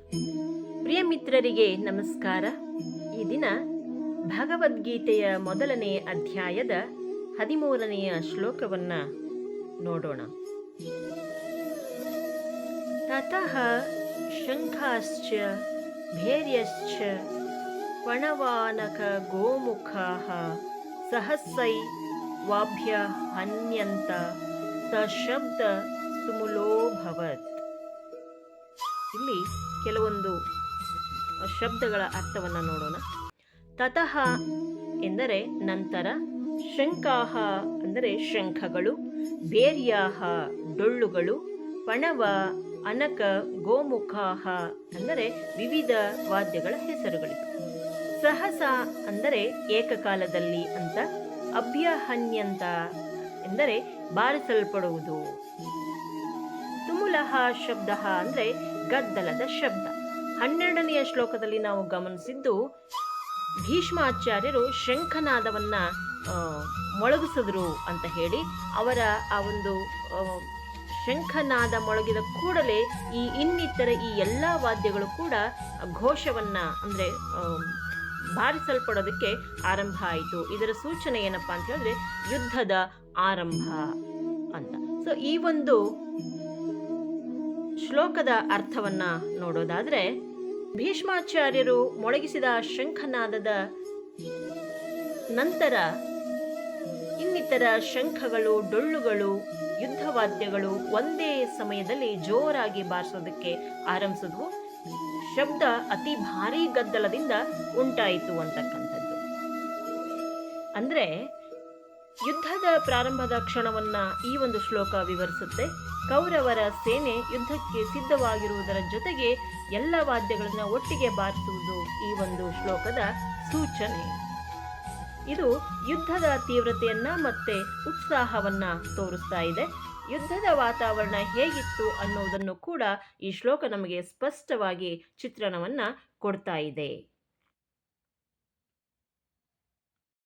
ಪ್ರಿಯ ಮಿತ್ರರಿಗೆ ನಮಸ್ಕಾರ. ಈ ದಿನ ಭಗವದ್ಗೀತೆಯ ಮೊದಲನೇ ಅಧ್ಯಾಯದ 13ನೆಯ ಶ್ಲೋಕವನ್ನು ನೋಡೋಣ. ತತಃ ಶಂಖಾಶ್ಚ ಭೇರ್ಯಶ್ಚ ಪಣವಾನಕ ಗೋಮುಖಾಃ ಸಹಸ್ರೈ ವಾಭ್ಯ ಹನ್ಯಂತ ಸಶಬ್ದ ಸ್ತುಮುಲೋಭವತ್. ಇಲ್ಲಿ ಕೆಲವೊಂದು ಶಬ್ದಗಳ ಅರ್ಥವನ್ನು ನೋಡೋಣ. ತತಃ ಎಂದರೆ ನಂತರ, ಶಂಖಾಹ ಅಂದರೆ ಶಂಖಗಳು, ಭೇರ್ಯಾಹ ಡೊಳ್ಳುಗಳು, ಪಣವ ಅನಕ ಗೋಮುಖಾಹ ಅಂದರೆ ವಿವಿಧ ವಾದ್ಯಗಳ ಹೆಸರುಗಳಿವೆ. ಸಹಸ ಅಂದರೆ ಏಕಕಾಲದಲ್ಲಿ ಅಂತ, ಅಭ್ಯಹನ್ಯಂತ ಎಂದರೆ ಬಾರಿಸಲ್ಪಡುವುದು. ತುಮುಲಹ ಶಬ್ದ ಅಂದರೆ ಗದ್ದಲದ ಶಬ್ದ. 12ನೆಯ ಶ್ಲೋಕದಲ್ಲಿ ನಾವು ಗಮನಿಸಿದ್ದು ಭೀಷ್ಮಾಚಾರ್ಯರು ಶಂಖನಾದವನ್ನ ಮೊಳಗಿಸಿದ್ರು ಅಂತ ಹೇಳಿ, ಅವರ ಆ ಒಂದು ಶಂಖನಾದ ಮೊಳಗಿದ ಕೂಡಲೇ ಇನ್ನಿತರ ಈ ಎಲ್ಲ ವಾದ್ಯಗಳು ಕೂಡ ಘೋಷವನ್ನ ಅಂದರೆ ಬಾರಿಸಲ್ಪಡೋದಕ್ಕೆ ಆರಂಭ ಆಯಿತು. ಇದರ ಸೂಚನೆ ಏನಪ್ಪಾ ಅಂತ ಹೇಳಿದ್ರೆ ಯುದ್ಧದ ಆರಂಭ ಅಂತ. ಸೊ ಈ ಒಂದು ಶ್ಲೋಕದ ಅರ್ಥವನ್ನ ನೋಡೋದಾದ್ರೆ, ಭೀಷ್ಮಾಚಾರ್ಯರು ಮೊಳಗಿಸಿದ ಶಂಖನಾದದ ನಂತರ ಇನ್ನಿತರ ಶಂಖಗಳು, ಡೊಳ್ಳುಗಳು, ಯುದ್ಧವಾದ್ಯಗಳು ಒಂದೇ ಸಮಯದಲ್ಲಿ ಜೋರಾಗಿ ಬಾರಿಸೋದಕ್ಕೆ ಆರಂಭಿಸಿದ್ವು. ಶಬ್ದ ಅತಿ ಭಾರೀ ಗದ್ದಲದಿಂದ ಉಂಟಾಯಿತು ಅಂತಕ್ಕಂಥದ್ದು. ಅಂದ್ರೆ ಯುದ್ಧದ ಪ್ರಾರಂಭದ ಕ್ಷಣವನ್ನ ಈ ಒಂದು ಶ್ಲೋಕ ವಿವರಿಸುತ್ತೆ. ಕೌರವರ ಸೇನೆ ಯುದ್ಧಕ್ಕೆ ಸಿದ್ಧವಾಗಿರುವುದರ ಜೊತೆಗೆ ಎಲ್ಲ ವಾದ್ಯಗಳನ್ನು ಒಟ್ಟಿಗೆ ಬಾರಿಸುವುದು ಈ ಒಂದು ಶ್ಲೋಕದ ಸೂಚನೆ. ಇದು ಯುದ್ಧದ ತೀವ್ರತೆಯನ್ನ ಮತ್ತೆ ಉತ್ಸಾಹವನ್ನ ತೋರಿಸ್ತಾ ಇದೆ. ಯುದ್ಧದ ವಾತಾವರಣ ಹೇಗಿತ್ತು ಅನ್ನುವುದನ್ನು ಕೂಡ ಈ ಶ್ಲೋಕ ನಮಗೆ ಸ್ಪಷ್ಟವಾಗಿ ಚಿತ್ರಣವನ್ನ ಕೊಡ್ತಾ ಇದೆ.